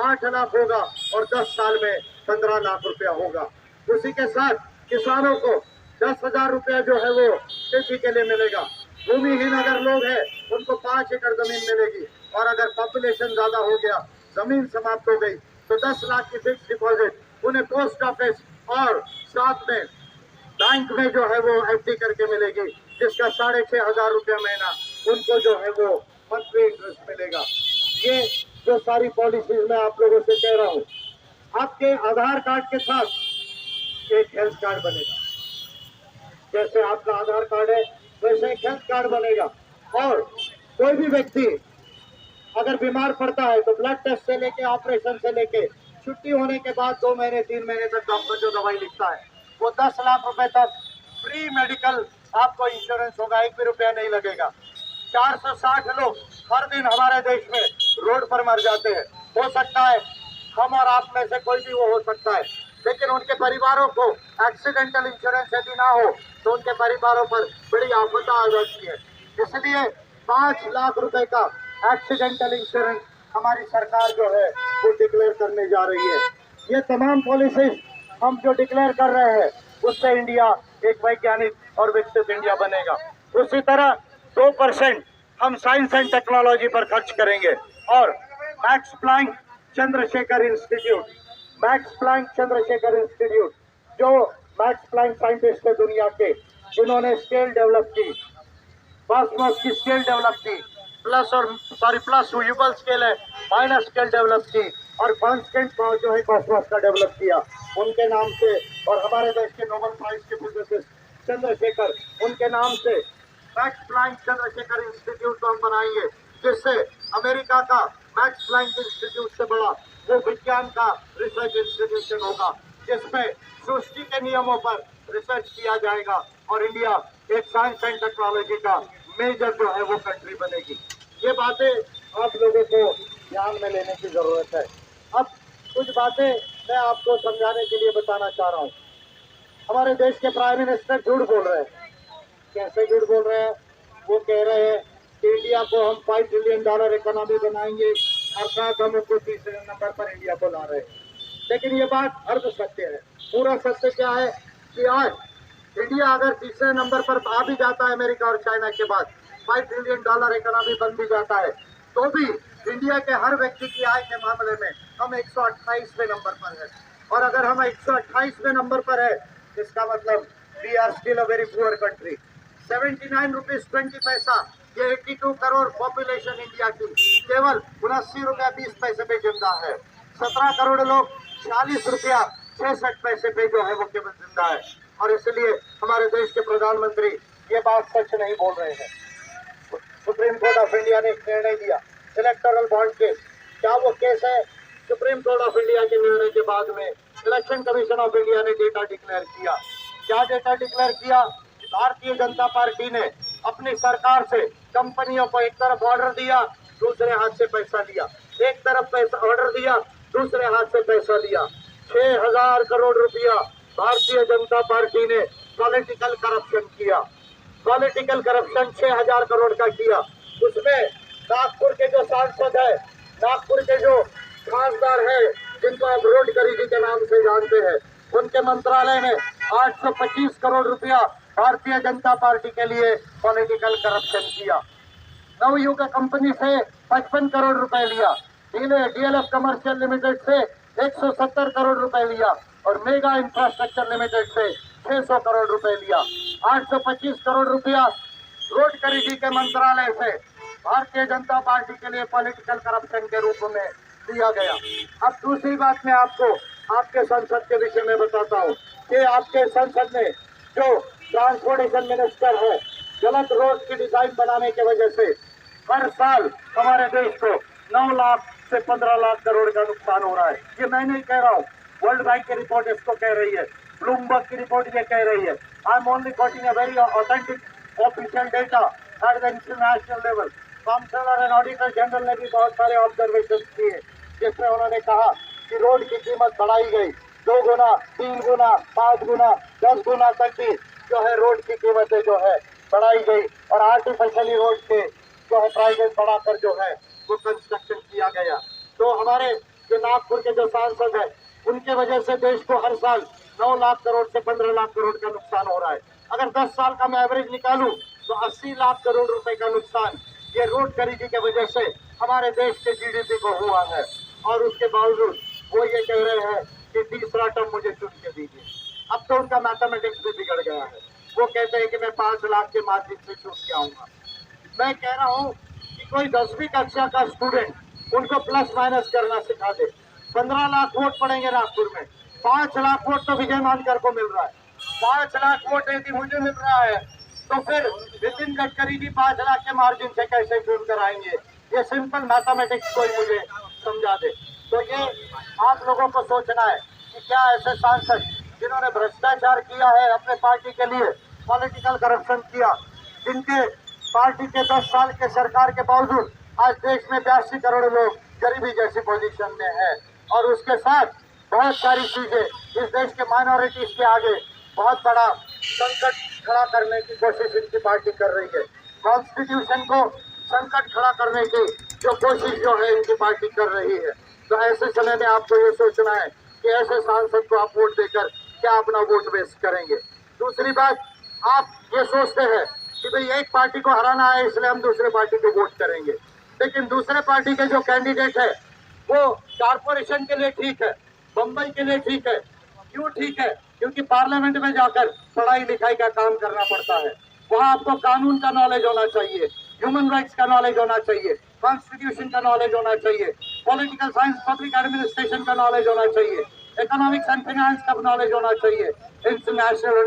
8 लाख होगा और 10 साल में 15 लाख रुपया होगा। उसी के साथ किसानों को 10,000 रुपया जो है वो खेती के लिए मिलेगा। भूमिहीन अगर लोग हैं उनको 5 एकड़ जमीन मिलेगी, और अगर पॉपुलेशन ज्यादा हो गया, जमीन समाप्त हो गई, तो 10 लाख की फिक्स डिपॉजिट उन्हें पोस्ट ऑफिस और साथ में बैंक में जो है वो एफडी करके मिलेगी, जिसका 6,500 रुपया महीना उनको जो है वो मंथली इंटरेस्ट मिलेगा। ये जो सारी पॉलिसीज मैं आप लोगों से कह रहा हूँ, आपके आधार कार्ड के साथ एक हेल्थ कार्ड बनेगा। जैसे आपका आधार कार्ड है वैसे एक हेल्थ कार्ड बनेगा, और कोई भी व्यक्ति अगर बीमार पड़ता है तो ब्लड टेस्ट से लेके ऑपरेशन से लेके छुट्टी होने के बाद 2 महीने 3 महीने तक डॉक्टर जो दवाई लिखता है वो 10 लाख रुपए तक फ्री मेडिकल आपको इंश्योरेंस होगा, 1 भी रुपया नहीं लगेगा। 460 लोग हर दिन हमारे देश में रोड पर मर जाते हैं। हो सकता है हम और आप में से कोई भी वो हो सकता है, लेकिन उनके परिवारों को एक्सीडेंटल इंश्योरेंस यदि ना हो तो उनके परिवारों पर बड़ी आफत आ जाती है। इसलिए 5 लाख रुपए का एक्सीडेंटल इंश्योरेंस हमारी सरकार जो है वो डिक्लेयर करने जा रही है। ये तमाम पॉलिसीज हम जो डिक्लेयर कर रहे हैं उससे इंडिया एक वैज्ञानिक और विकसित इंडिया बनेगा। उसी तरह 2% हम साइंस एंड टेक्नोलॉजी पर खर्च करेंगे, और Max Planck Chandrasekhar institute, Max Planck Chandrasekhar institute, जो मैक्स प्लैंक साइंटिस्ट है दुनिया के, जिन्होंने स्केल डेवलप की, कॉस्मोस की स्केल डेवलप की, प्लस युगल स्केल है, माइनस स्केल डेवलप की, और कॉन्स्टेंट जो है कॉस्मोस का डेवलप किया, उनके नाम से, और हमारे देश के नोबेल प्राइज के फिजिसिस्ट चंद्रशेखर, उनके नाम से मैक्स प्लैंक चंद्रशेखर इंस्टीट्यूट को हम बनाएंगे, जिससे अमेरिका का मैक्स प्लैंक इंस्टीट्यूट से बड़ा वो विज्ञान का रिसर्च इंस्टीट्यूशन होगा, जिसमें सृष्टि के नियमों पर रिसर्च किया जाएगा, और इंडिया एक साइंस एंड टेक्नोलॉजी का मेजर जो है वो कंट्री बनेगी। ये बातें आप लोगों को ध्यान में लेने की जरूरत है। अब कुछ बातें मैं आपको समझाने के लिए बताना चाह रहा हूँ। हमारे देश के प्राइम मिनिस्टर झूठ बोल रहे हैं। कैसे झूठ बोल रहे हैं? वो कह रहे हैं कि इंडिया को हम $5 ट्रिलियन इकोनॉमी बनाएंगे, अर्थात हम उसको 3रे नंबर पर इंडिया को ला रहे हैं। लेकिन ये बात अर्ध सत्य है। पूरा सत्य क्या है कि आज इंडिया अगर 3रे नंबर पर आ भी जाता है अमेरिका और चाइना के बाद, $5 ट्रिलियन इकोनॉमी बन भी जाता है, तो भी इंडिया के हर व्यक्ति की आय के मामले में हम 128वें नंबर पर है। और अगर हम 128वें नंबर पर है, इसका मतलब we are still a very poor country. 79 rupees 20 paisa, ये 82 करोड़ पॉपुलेशन इंडिया की केवल 79 रुपया 20 पैसे पे जिंदा है। 17 करोड़ लोग 40 रुपया 66 पैसे पे जो है वो केवल जिंदा है। और इसलिए हमारे देश के प्रधानमंत्री ये बात सच नहीं बोल रहे हैं। सुप्रीम कोर्ट ऑफ इंडिया ने एक निर्णय दिया इलेक्टोरल बॉन्ड केस। क्या वो केस है? सुप्रीम कोर्ट ऑफ इंडिया के निर्णय के बाद में इलेक्शन कमीशन ऑफ इंडिया ने डेटा डिक्लेयर किया। क्या डेटा डिक्लेयर किया? भारतीय जनता पार्टी ने अपनी सरकार से कंपनियों को एक तरफ ऑर्डर दिया, दूसरे हाथ से पैसा लिया, एक तरफ पैसा ऑर्डर दिया, दूसरे हाथ से पैसा लिया। 6,000 करोड़ रुपया भारतीय जनता पार्टी ने पॉलिटिकल करप्शन किया। पॉलिटिकल करप्शन 6,000 करोड़ का किया। उसमें नागपुर के जो सांसद है, नागपुर के जो खासदार है, जिनको आप रोड खरीदी के नाम से जानते हैं, उनके मंत्रालय ने 825 करोड़ रुपया भारतीय जनता पार्टी के लिए पॉलिटिकल करप्शन किया। नवयुग कंपनी से 55 करोड़ रुपए लिया, डीएलएफ कमर्शियल लिमिटेड से 170 करोड़ रुपए लिया, और मेगा इंफ्रास्ट्रक्चर लिमिटेड से 600 करोड़ रुपए लिया। 825 करोड़ रुपया रोड खरीदी के मंत्रालय से भारतीय जनता पार्टी के लिए पॉलिटिकल करप्शन के रूप में दिया गया। अब दूसरी बात मैं आपको आपके संसद के विषय में बताता हूँ कि आपके संसद में जो ट्रांसपोर्टेशन मिनिस्टर है, गलत रोड की डिजाइन बनाने की वजह से हर साल हमारे देश को 9 लाख से 15 लाख करोड़ का नुकसान हो रहा है। ये मैं नहीं कह रहा हूँ, वर्ल्ड बैंक की रिपोर्ट इसको कह रही है, ब्लूमबर्ग की रिपोर्ट ये कह रही है। I am only coating a very authentic official data at the international level. Comptroller and auditor general ने भी बहुत सारे ऑब्जर्वेशन किए, जिसमें उन्होंने कहा कि रोड की कीमत बढ़ाई गई, 2 गुना, 3 गुना, 5 गुना, 10 गुना तक की जो है रोड की कीमतें जो है बढ़ाई गई, और आर्टिफिशियली रोड के जो है प्राइसेस बढ़ाकर जो है वो कंस्ट्रक्शन किया गया। तो हमारे जो नागपुर के जो सांसद है, उनके वजह से देश को हर साल 9 लाख करोड़ से 15 लाख करोड़ का नुकसान हो रहा है। अगर 10 साल का मैं एवरेज निकालूं तो 80 लाख करोड़ रुपए का नुकसान ये रोड खरीदी की वजह से हमारे देश के जीडीपी को हुआ है। और उसके बावजूद वो ये कह रहे हैं कि तीसरा टर्म मुझे चुन के दीजिए। अब तो उनका मैथमेटिक्स भी बिगड़ गया है। वो कहते हैं कि मैं 5 लाख के मार्जिन से चुन के आऊंगा। मैं कह रहा हूँ कि कोई 10वीं कक्षा का स्टूडेंट उनको प्लस माइनस करना सिखा दे। 15 लाख वोट पड़ेंगे नागपुर में, 5 लाख वोट तो विजय मानकर को मिल रहा है। 5 लाख वोट यदि मुझे मिल रहा है तो फिर नितिन गडकरी जी 5 लाख के मार्जिन से कैसे चुन कर आएंगे? ये सिंपल मैथमेटिक्स कोई मुझे समझा दे। तो ये आप लोगों को सोचना है कि क्या ऐसे सांसद जिन्होंने भ्रष्टाचार किया है अपने पार्टी के लिए, पॉलिटिकल करप्शन किया, जिनके पार्टी के 10 साल के सरकार के बावजूद आज देश में 82 करोड़ लोग गरीबी जैसी पोजीशन में है, और उसके साथ बहुत सारी चीजें इस देश के माइनॉरिटीज के आगे बहुत बड़ा संकट खड़ा करने की कोशिश इनकी पार्टी कर रही है। कॉन्स्टिट्यूशन को संकट खड़ा करने की जो कोशिश जो है इनकी पार्टी कर रही है। तो ऐसे समय में आपको ये सोचना है कि ऐसे सांसद को आप वोट देकर क्या अपना वोट वेस्ट करेंगे। दूसरी बात, आप ये सोचते हैं कि भाई एक पार्टी को हराना है इसलिए हम दूसरे पार्टी को वोट करेंगे, लेकिन दूसरे पार्टी के जो कैंडिडेट है वो कारपोरेशन के लिए ठीक है, बम्बई के लिए ठीक है। क्यों ठीक है? क्योंकि पार्लियामेंट में जाकर पढ़ाई लिखाई का काम करना पड़ता है। वहाँ आपको कानून का नॉलेज होना चाहिए, ह्यूमन राइट्स का नॉलेज होना चाहिए, कॉन्स्टिट्यूशन का नॉलेज होना चाहिए, पॉलिटिकल साइंस, पब्लिक एडमिनिस्ट्रेशन का नॉलेज होना चाहिए, इकोनॉमिक्स एंड फाइनेंस का नॉलेज होना चाहिए, इंटरनेशनल